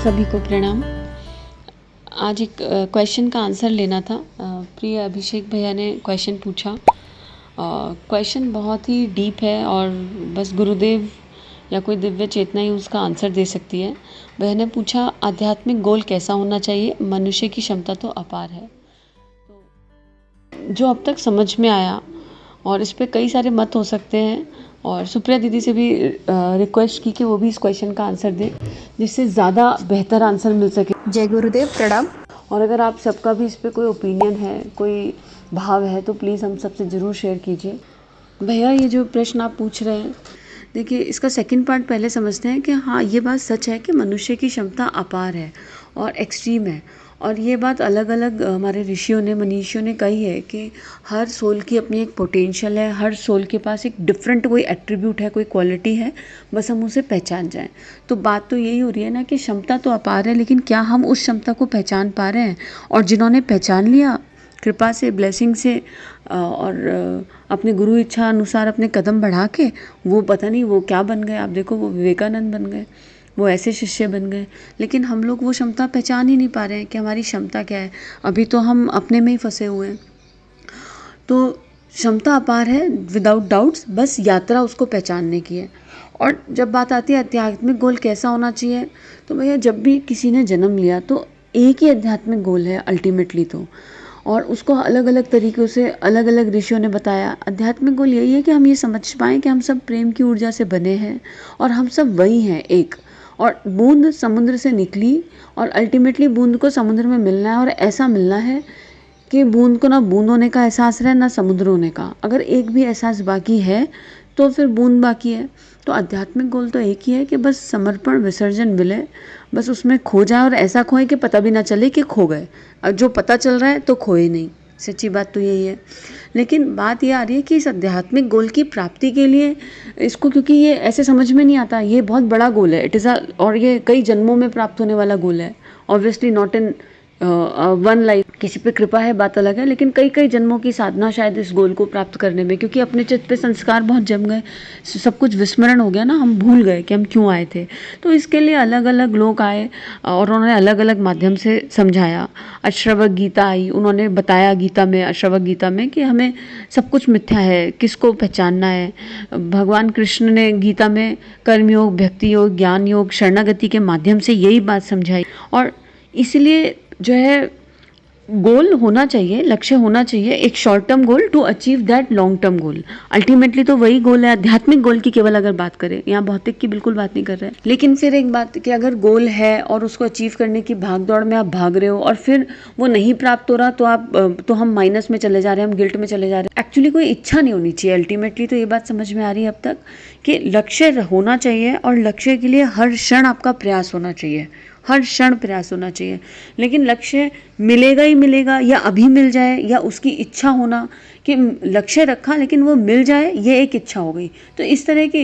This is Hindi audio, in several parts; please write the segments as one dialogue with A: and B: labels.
A: सभी को प्रणाम। आज एक क्वेश्चन का आंसर लेना था। प्रिय अभिषेक भैया ने क्वेश्चन पूछा। क्वेश्चन बहुत ही डीप है और बस गुरुदेव या कोई दिव्य चेतना ही उसका आंसर दे सकती है। भैया ने पूछा, आध्यात्मिक गोल कैसा होना चाहिए? मनुष्य की क्षमता तो अपार है। जो अब तक समझ में आया, और इस पे कई सारे मत हो सकते हैं, और सुप्रिया दीदी से भी रिक्वेस्ट की कि वो भी इस क्वेश्चन का आंसर दें, जिससे ज़्यादा बेहतर आंसर मिल सके।
B: जय गुरुदेव, प्रणाम।
A: और अगर आप सबका भी इस पे कोई ओपिनियन है, कोई भाव है, तो प्लीज़ हम सबसे ज़रूर शेयर कीजिए। भैया, ये जो प्रश्न आप पूछ रहे हैं, देखिए इसका सेकंड पार्ट पहले समझते हैं कि हाँ, ये बात सच है कि मनुष्य की क्षमता अपार है और एक्सट्रीम है। और ये बात अलग अलग हमारे ऋषियों ने, मनीषियों ने कही है कि हर सोल की अपनी एक पोटेंशियल है, हर सोल के पास एक डिफरेंट कोई एट्रीब्यूट है, कोई क्वालिटी है, बस हम उसे पहचान जाएं। तो बात तो यही हो रही है ना कि क्षमता तो अपार है, लेकिन क्या हम उस क्षमता को पहचान पा रहे हैं? और जिन्होंने पहचान लिया कृपा से, ब्लेसिंग से, और अपने गुरु इच्छा अनुसार अपने कदम बढ़ा के, वो पता नहीं वो क्या बन गए। आप देखो, वो विवेकानंद बन गए, वो ऐसे शिष्य बन गए। लेकिन हम लोग वो क्षमता पहचान ही नहीं पा रहे हैं कि हमारी क्षमता क्या है। अभी तो हम अपने में ही फंसे हुए हैं। तो क्षमता अपार है विदाउट डाउट्स, बस यात्रा उसको पहचानने की है। और जब बात आती है आध्यात्मिक गोल कैसा होना चाहिए, तो भैया जब भी किसी ने जन्म लिया तो एक ही आध्यात्मिक गोल है अल्टीमेटली तो, और उसको अलग अलग तरीक़ों से अलग अलग ऋषियों ने बताया। आध्यात्मिक गोल यही है कि हम ये समझ पाएँ कि हम सब प्रेम की ऊर्जा से बने हैं और हम सब वही हैं, एक। और बूंद समुद्र से निकली और अल्टीमेटली बूंद को समुद्र में मिलना है, और ऐसा मिलना है कि बूंद को ना बूंद होने का एहसास रहे, ना समुद्र होने का। अगर एक भी एहसास बाकी है तो फिर बूंद बाकी है। तो आध्यात्मिक गोल तो एक ही है कि बस समर्पण विसर्जन मिले, बस उसमें खो जाए, और ऐसा खोए कि पता भी ना चले कि खो गए। और जो पता चल रहा है तो खोए नहीं। सच्ची बात तो यही है। लेकिन बात ये आ रही है कि इस आध्यात्मिक गोल की प्राप्ति के लिए इसको, क्योंकि ये ऐसे समझ में नहीं आता, ये बहुत बड़ा गोल है, इट इज़ और ये कई जन्मों में प्राप्त होने वाला गोल है। Obviously not in one life. किसी पे कृपा है, बात अलग है, लेकिन कई कई जन्मों की साधना शायद इस गोल को प्राप्त करने में, क्योंकि अपने चित्त पे संस्कार बहुत जम गए, सब कुछ विस्मरण हो गया ना, हम भूल गए कि हम क्यों आए थे। तो इसके लिए अलग अलग लोग आए और उन्होंने अलग अलग माध्यम से समझाया। अश्रवक गीता आई, उन्होंने बताया गीता में, अश्रवक गीता में, कि हमें सब कुछ मिथ्या है, किसको पहचानना है। भगवान कृष्ण ने गीता में कर्मयोग, भक्ति योग, ज्ञान योग, शरणागति के माध्यम से यही बात समझाई। और इसलिए जो है गोल होना चाहिए, लक्ष्य होना चाहिए, एक short term goal to achieve that long term goal. Ultimately तो वही गोल है आध्यात्मिक गोल की। केवल अगर बात करें, यहाँ भौतिक की बिल्कुल बात नहीं कर रहे हैं। लेकिन फिर एक बात कि अगर गोल है और उसको अचीव करने की भाग दौड़ में आप भाग रहे हो और फिर वो नहीं प्राप्त हो रहा, तो हम माइनस में चले जा रहे हैं, हम गिल्ट में चले जा रहे हैं। एक्चुअली कोई इच्छा नहीं होनी चाहिए अल्टीमेटली। तो ये बात समझ में आ रही है अब तक कि लक्ष्य होना चाहिए, और लक्ष्य के लिए हर क्षण आपका प्रयास होना चाहिए, हर क्षण प्रयास होना चाहिए। लेकिन लक्ष्य मिलेगा ही मिलेगा, या अभी मिल जाए, या उसकी इच्छा होना कि लक्ष्य रखा लेकिन वो मिल जाए, ये एक इच्छा हो गई। तो इस तरह की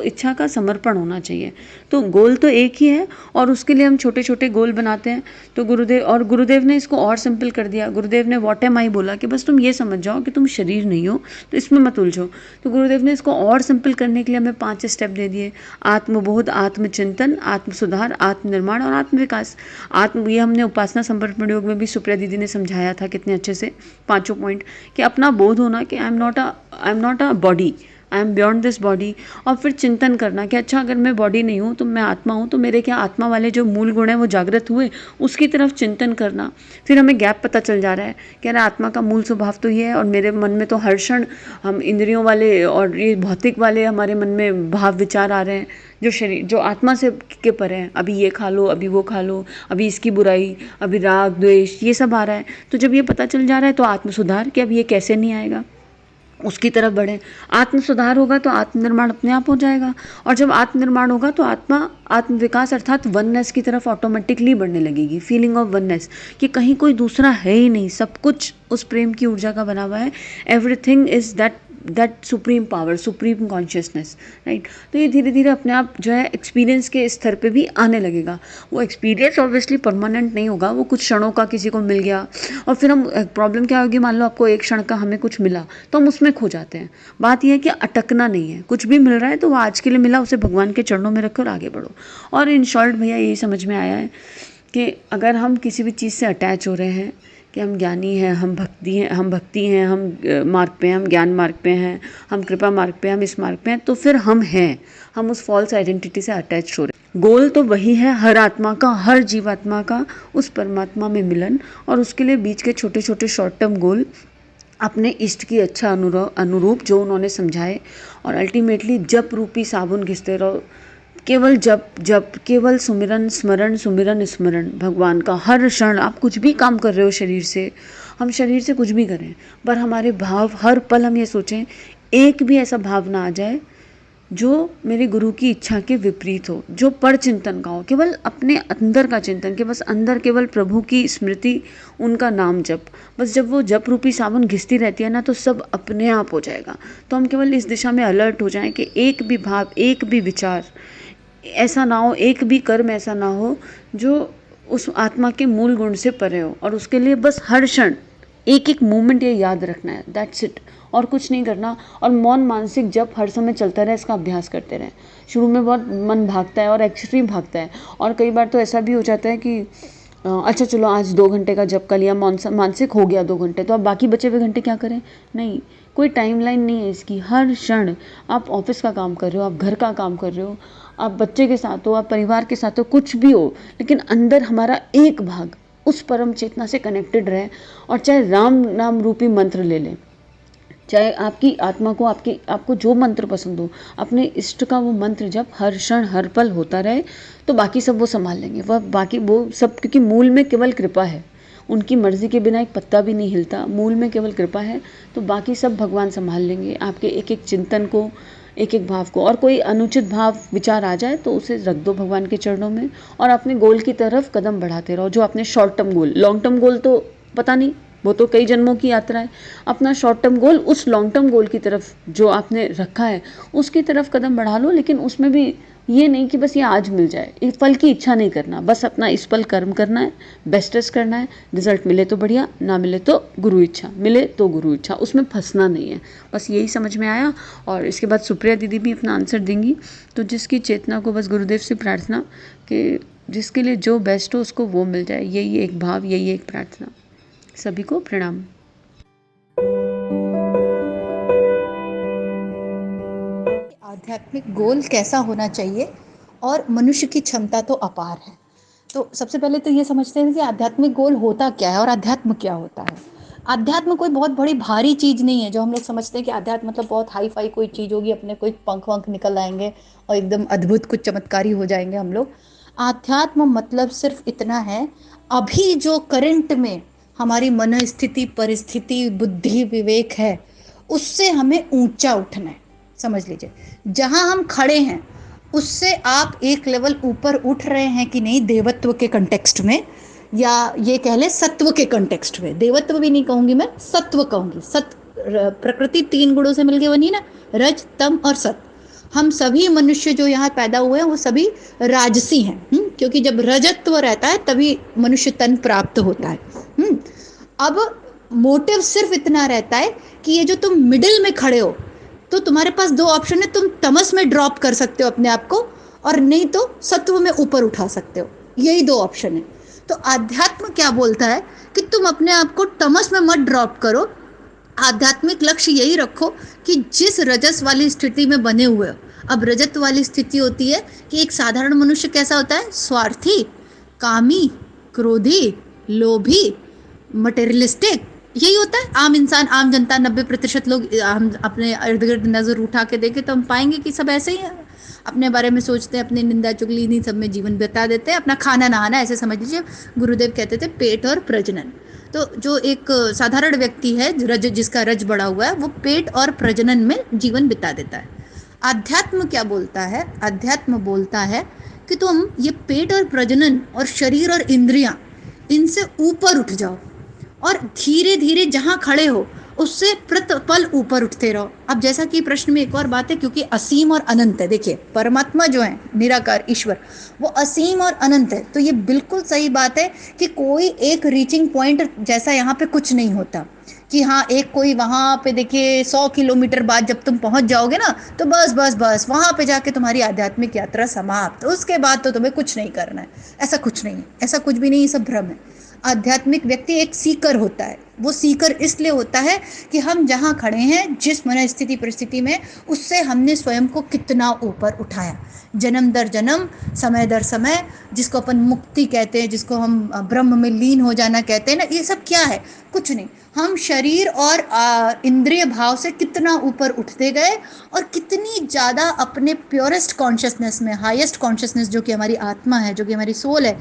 A: इच्छा का समर्पण होना चाहिए। तो गोल तो एक ही है, और उसके लिए हम छोटे छोटे गोल बनाते हैं। तो गुरुदेव ने इसको और सिंपल कर दिया। गुरुदेव ने व्हाट एम आई बोला कि बस तुम ये समझ जाओ कि तुम शरीर नहीं हो, तो इसमें मत उलझो। तो गुरुदेव ने इसको और सिंपल करने के लिए हमें 5 स्टेप दे दिए। आत्मबोध, आत्मचिंतन, आत्म सुधार, आत्मनिर्माण और आत्म विकास। ये हमने उपासना समर्पण योग में भी सुप्रिया दीदी ने समझाया था कितने अच्छे से, 5 पॉइंट। कि अपना बोध होना कि I am not a body, I am beyond this body. और फिर चिंतन करना कि अच्छा, अगर मैं बॉडी नहीं हूँ तो मैं आत्मा हूँ, तो मेरे क्या आत्मा वाले जो मूल गुण हैं वो जागृत हुए, उसकी तरफ चिंतन करना। फिर हमें गैप पता चल जा रहा है कि अरे आत्मा का मूल स्वभाव तो ये है, और मेरे मन में तो हर क्षण हम इंद्रियों वाले और ये भौतिक वाले हमारे मन में भाव विचार आ रहे हैं, जो शरीर, जो आत्मा से के परे हैं। अभी ये खा लो, अभी वो खा लो, अभी इसकी बुराई, अभी राग द्वेष, ये सब आ रहा है। तो जब ये पता चल जा रहा है तो आत्म सुधार, कि अब ये कैसे नहीं आएगा, उसकी तरफ बढ़े। आत्म सुधार होगा तो आत्मनिर्माण अपने आप हो जाएगा, और जब आत्मनिर्माण होगा तो आत्म विकास अर्थात वननेस की तरफ ऑटोमेटिकली बढ़ने लगेगी। फीलिंग ऑफ वननेस, कि कहीं कोई दूसरा है ही नहीं, सब कुछ उस प्रेम की ऊर्जा का बना हुआ है। Everything is that that supreme power, supreme consciousness, right. तो ये धीरे धीरे अपने आप जो है एक्सपीरियंस के स्तर पे भी आने लगेगा। वो एक्सपीरियंस ऑब्वियसली परमानेंट नहीं होगा, वो कुछ क्षणों का किसी को मिल गया और फिर हम प्रॉब्लम क्या होगी, मान लो आपको एक क्षण का हमें कुछ मिला तो हम उसमें खो जाते हैं। बात यह है कि अटकना नहीं है, कुछ भी मिल रहा है तो वो आज के लिए मिला, उसे भगवान के चरणों में रखो और आगे बढ़ो। और इन शॉर्ट भैया यही समझ में आया है कि अगर हम किसी भी चीज़ से अटैच हो रहे हैं कि हम ज्ञानी हैं, हम भक्ति हैं, हम मार्ग पे हैं, हम ज्ञान मार्ग पे हैं, हम कृपा मार्ग पे हैं, हम इस मार्ग पे हैं, तो फिर हम उस फॉल्स आइडेंटिटी से अटैच हो रहे हैं। गोल तो वही है हर आत्मा का, हर जीवात्मा का, उस परमात्मा में मिलन। और उसके लिए बीच के छोटे छोटे शॉर्ट टर्म गोल अपने इष्ट की अच्छा अनुरूप जो उन्होंने समझाए, और अल्टीमेटली जप रूपी साबुन घिसते रहो, केवल जप जप, केवल सुमिरन स्मरण, सुमिरन स्मरण भगवान का। हर क्षण आप कुछ भी काम कर रहे हो शरीर से, हम शरीर से कुछ भी करें, पर हमारे भाव हर पल हम ये सोचें, एक भी ऐसा भाव ना आ जाए जो मेरे गुरु की इच्छा के विपरीत हो, जो पर चिंतन का हो, केवल अपने अंदर का चिंतन, कि बस अंदर केवल प्रभु की स्मृति, उनका नाम जप। बस जब वो जप रूपी साबुन घिसती रहती है ना, तो सब अपने आप हो जाएगा। तो हम केवल इस दिशा में अलर्ट हो जाएं कि एक भी भाव, एक भी विचार ऐसा ना हो, एक भी कर्म ऐसा ना हो जो उस आत्मा के मूल गुण से परे हो। और उसके लिए बस हर क्षण एक एक मोमेंट ये याद रखना है, दैट्स इट, और कुछ नहीं करना। और मौन मानसिक जप हर समय चलता रहे, इसका अभ्यास करते रहें। शुरू में बहुत मन भागता है और एक्सट्रीम भागता है, और कई बार तो ऐसा भी हो जाता है कि अच्छा चलो आज 2 घंटे का जप कर लिया, मानसिक हो गया 2 घंटे, तो अब बाकी बचे हुए घंटे क्या करें? नहीं, कोई टाइमलाइन नहीं है इसकी। हर क्षण आप ऑफिस का काम कर रहे हो, आप घर का काम कर रहे हो, आप बच्चे के साथ हो, आप परिवार के साथ हो, कुछ भी हो, लेकिन अंदर हमारा एक भाग उस परम चेतना से कनेक्टेड रहे। और चाहे राम नाम रूपी मंत्र ले लें, चाहे आपकी आत्मा को आपको जो मंत्र पसंद हो, अपने इष्ट का वो मंत्र जब हर क्षण हर पल होता रहे, तो बाकी सब वो संभाल लेंगे। बाकी वो सब, क्योंकि मूल में केवल कृपा है, उनकी मर्जी के बिना एक पत्ता भी नहीं हिलता, मूल में केवल कृपा है, तो बाकी सब भगवान संभाल लेंगे आपके एक एक चिंतन को, एक एक भाव को। और कोई अनुचित भाव विचार आ जाए तो उसे रख दो भगवान के चरणों में, और अपने गोल की तरफ कदम बढ़ाते रहो। जो अपने शॉर्ट टर्म गोल, लॉन्ग टर्म गोल तो पता नहीं, वो तो कई जन्मों की यात्रा है। अपना शॉर्ट टर्म गोल उस लॉन्ग टर्म गोल की तरफ जो आपने रखा है, उसकी तरफ कदम बढ़ा लो। लेकिन उसमें भी ये नहीं कि बस ये आज मिल जाए, इस पल की इच्छा नहीं करना, बस अपना इस पल कर्म करना है, बेस्टेस्ट करना है। रिजल्ट मिले तो बढ़िया, ना मिले तो गुरु इच्छा, मिले तो गुरु इच्छा, उसमें फंसना नहीं है। बस यही समझ में आया। और इसके बाद सुप्रिया दीदी भी अपना आंसर देंगी। तो जिसकी चेतना को बस गुरुदेव से प्रार्थना कि जिसके लिए जो बेस्ट हो उसको वो मिल जाए, यही एक भाव, यही एक प्रार्थना। सभी को प्रणाम।
B: आध्यात्मिक गोल कैसा होना चाहिए, और मनुष्य की क्षमता तो अपार है। तो सबसे पहले तो ये समझते हैं कि आध्यात्मिक गोल होता क्या है और अध्यात्म क्या होता है। अध्यात्म कोई बहुत बड़ी भारी चीज़ नहीं है, जो हम लोग समझते हैं कि अध्यात्म मतलब बहुत हाई फाई कोई चीज़ होगी, अपने कोई पंख वंख निकल आएंगे और एकदम अद्भुत कुछ चमत्कारी हो जाएंगे हम लोग। आध्यात्म मतलब सिर्फ इतना है, अभी जो करंट में हमारी मन स्थिति, परिस्थिति, बुद्धि, विवेक है, उससे हमें ऊंचा उठना है। समझ लीजिए, जहां हम खड़े हैं उससे आप एक लेवल ऊपर उठ रहे हैं कि नहीं, देवत्व के कंटेक्स्ट में, या ये कह ले सत्व के कंटेक्स्ट में। देवत्व भी नहीं कहूंगी मैं, सत्व कहूंगी। प्रकृति 3 गुणों से मिलके बनी ना, रज, तम और सत। हम सभी मनुष्य जो यहाँ पैदा हुए हैं वो सभी राजसी हैं, क्योंकि जब रजत्व रहता है तभी मनुष्य तन प्राप्त होता है। अब मोटिव सिर्फ इतना रहता है कि ये जो तुम मिडिल में खड़े हो, तो तुम्हारे पास 2 ऑप्शन है, तुम तमस में ड्रॉप कर सकते हो अपने आप को, और नहीं तो सत्व में ऊपर उठा सकते हो। यही 2 ऑप्शन है। तो आध्यात्म क्या बोलता है कि तुम अपने आप को तमस में मत ड्रॉप करो। आध्यात्मिक लक्ष्य यही रखो कि जिस रजस वाली स्थिति में बने हुए हो, अब रजत वाली स्थिति होती है कि एक साधारण मनुष्य कैसा होता है, स्वार्थी, कामी, क्रोधी, लोभी, मटेरियलिस्टिक, यही होता है आम इंसान, आम जनता। 90% लोग, हम अपने इर्द गिर्द नज़र उठा के देखें तो हम पाएंगे कि सब ऐसे ही हैं, अपने बारे में सोचते हैं, अपनी निंदा चुगली इन्हीं सब में जीवन बिता देते हैं, अपना खाना नहाना, ऐसे समझ लीजिए। गुरुदेव कहते थे पेट और प्रजनन। तो जो एक साधारण व्यक्ति है, रज, जिसका रज बढ़ा हुआ है, वो पेट और प्रजनन में जीवन बिता देता है। अध्यात्म क्या बोलता है? अध्यात्म बोलता है कि तुम ये पेट और प्रजनन और शरीर और इंद्रियां, इनसे ऊपर उठ जाओ, और धीरे धीरे जहाँ खड़े हो उससे प्रतिपल ऊपर उठते रहो। अब जैसा कि प्रश्न में एक और बात है, क्योंकि असीम और अनंत है, देखिए परमात्मा जो है निराकार ईश्वर वो असीम और अनंत है, तो ये बिल्कुल सही बात है कि कोई एक रीचिंग पॉइंट जैसा यहाँ पे कुछ नहीं होता कि हाँ एक कोई वहाँ पे देखिए 100 किलोमीटर बाद जब तुम पहुँच जाओगे ना तो बस बस बस वहाँ पे जाके तुम्हारी आध्यात्मिक यात्रा समाप्त, उसके बाद तो तुम्हें कुछ नहीं करना है। ऐसा कुछ नहीं है, ऐसा कुछ भी नहीं, ये सब भ्रम है। आध्यात्मिक व्यक्ति एक सीकर होता है। वो सीकर इसलिए होता है कि हम जहाँ खड़े हैं, जिस मन स्थिति परिस्थिति में, उससे हमने स्वयं को कितना ऊपर उठाया, जन्म दर जन्म, समय दर समय, जिसको अपन मुक्ति कहते हैं, जिसको हम ब्रह्म में लीन हो जाना कहते हैं ना, ये सब क्या है? कुछ नहीं। हम शरीर और इंद्रिय भाव से कितना ऊपर उठते गए और कितनी ज़्यादा अपने प्योरेस्ट कॉन्शियसनेस में, हाईएस्ट कॉन्शियसनेस जो कि हमारी आत्मा है, जो कि हमारी सोल है,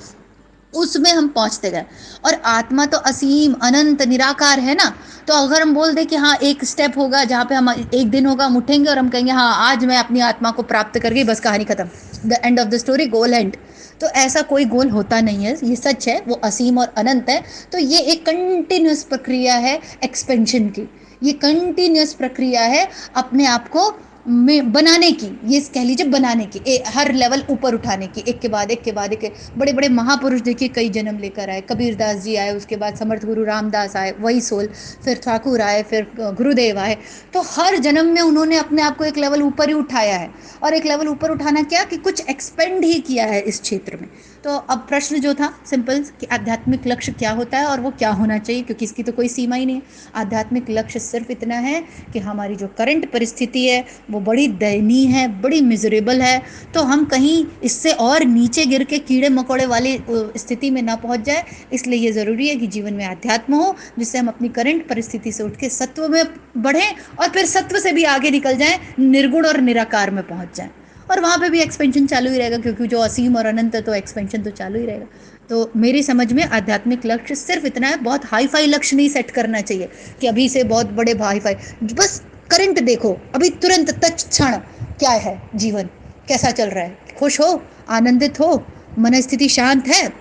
B: उसमें हम पहुंचते गए। और आत्मा तो असीम अनंत निराकार है ना, तो अगर हम बोल दें कि हाँ एक स्टेप होगा जहाँ पे हम एक दिन होगा, हम उठेंगे और हम कहेंगे हाँ आज मैं अपनी आत्मा को प्राप्त कर गई, बस कहानी खत्म, the end of the story, goal and. तो ऐसा कोई गोल होता नहीं है, ये सच है, वो असीम और अनंत है। तो ये एक कंटिन्यूस प्रक्रिया है एक्सपेंशन की, ये कंटिन्यूस प्रक्रिया है अपने आप को में बनाने की, ये कह लीजिए बनाने की, हर लेवल ऊपर उठाने की, एक के बाद एक के बाद एक। बड़े बड़े महापुरुष देखिए कई जन्म लेकर आए, कबीरदास जी आए, उसके बाद समर्थ गुरु रामदास आए, वही सोल, फिर ठाकुर आए, फिर गुरुदेव आए। तो हर जन्म में उन्होंने अपने आप को एक लेवल ऊपर ही उठाया है। और एक लेवल ऊपर उठाना क्या कि कुछ एक्सपेंड ही किया है इस क्षेत्र में। तो अब प्रश्न जो था सिंपल कि आध्यात्मिक लक्ष्य क्या होता है और वो क्या होना चाहिए, क्योंकि इसकी तो कोई सीमा ही नहीं है। आध्यात्मिक लक्ष्य सिर्फ इतना है कि हमारी जो करंट परिस्थिति है वो बड़ी दयनीय है, बड़ी मिजरेबल है, तो हम कहीं इससे और नीचे गिर के कीड़े मकोड़े वाली स्थिति में ना पहुंच जाए। इसलिए ये ज़रूरी है कि जीवन में अध्यात्म हो, जिससे हम अपनी करंट परिस्थिति से उठ के सत्व में बढ़ें और फिर सत्व से भी आगे निकल जाएं, निर्गुण और निराकार में पहुंच जाएं। और वहाँ पे भी एक्सपेंशन चालू ही रहेगा, क्योंकि जो असीम और अनंत है तो एक्सपेंशन तो चालू ही रहेगा। तो मेरी समझ में आध्यात्मिक लक्ष्य सिर्फ इतना है, बहुत हाई फाई लक्ष्य नहीं सेट करना चाहिए कि अभी से बहुत बड़े हाई फाई, बस करंट देखो, अभी तुरंत तत्क्षण क्या है, जीवन कैसा चल रहा है, खुश हो, आनंदित हो, मन स्थिति शांत है,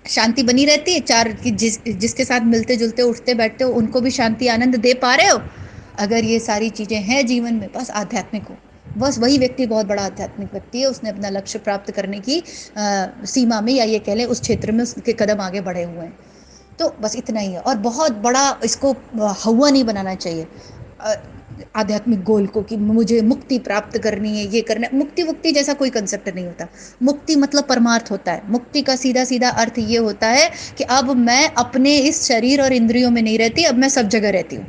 B: शांति बनी रहती है, चार जिसके साथ मिलते जुलते उठते बैठते हो उनको भी शांति आनंद दे पा रहे हो। अगर ये सारी चीज़ें हैं जीवन में, बस आध्यात्मिक हो, बस वही व्यक्ति बहुत बड़ा आध्यात्मिक व्यक्ति है। उसने अपना लक्ष्य प्राप्त करने की सीमा में, या ये कह लें उस क्षेत्र में उसके कदम आगे बढ़े हुए हैं। तो बस इतना ही है, और बहुत बड़ा इसको हवा नहीं बनाना चाहिए आध्यात्मिक गोल को कि मुझे मुक्ति प्राप्त करनी है, ये करना है। मुक्ति वुक्ति जैसा कोई कंसेप्ट नहीं होता। मुक्ति मतलब परमार्थ होता है। मुक्ति का सीधा सीधा अर्थ ये होता है कि अब मैं अपने इस शरीर और इंद्रियों में नहीं रहती, अब मैं सब जगह रहती हूँ।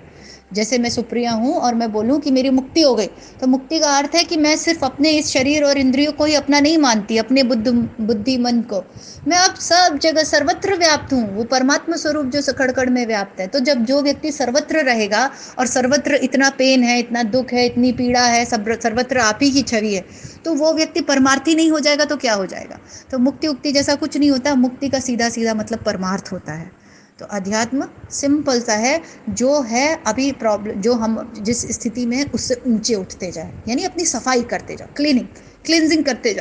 B: जैसे मैं सुप्रिया हूँ और मैं बोलूँ कि मेरी मुक्ति हो गई, तो मुक्ति का अर्थ है कि मैं सिर्फ अपने इस शरीर और इंद्रियों को ही अपना नहीं मानती, अपने बुद्धि मन को, मैं अब सब जगह सर्वत्र व्याप्त हूँ। वो परमात्मा स्वरूप जो सकड़कड़ में व्याप्त है। तो जब जो व्यक्ति सर्वत्र रहेगा और सर्वत्र इतना पेन है, इतना दुख है, इतनी पीड़ा है, सर्वत्र आप ही की छवि है, तो वो व्यक्ति परमार्थी नहीं हो जाएगा तो क्या हो जाएगा। तो मुक्ति उक्ति जैसा कुछ नहीं होता। मुक्ति का सीधा सीधा मतलब परमार्थ होता है। तो अध्यात्म सिंपल सा है, जो है अभी प्रॉब्लम, जो हम जिस स्थिति में हैं उससे ऊंचे उठते जाए, यानी अपनी सफाई करते जाओ, क्लींजिंग करते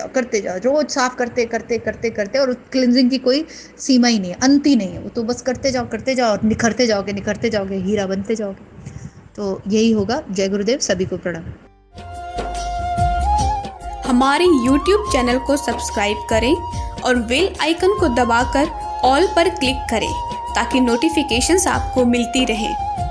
B: जाओ, रोज साफ करते करते करते करते, और क्लींजिंग की कोई सीमा ही नहीं है, अंत ही नहीं है। वो तो बस करते जाओ और निखरते जाओगे, हीरा बनते जाओगे। तो यही होगा। जय गुरुदेव, सभी को प्रणाम।
C: हमारे YouTube चैनल को सब्सक्राइब करें और बेल आइकन को दबाकर ऑल पर क्लिक करें ताकि नोटिफिकेशंस आपको मिलती रहें।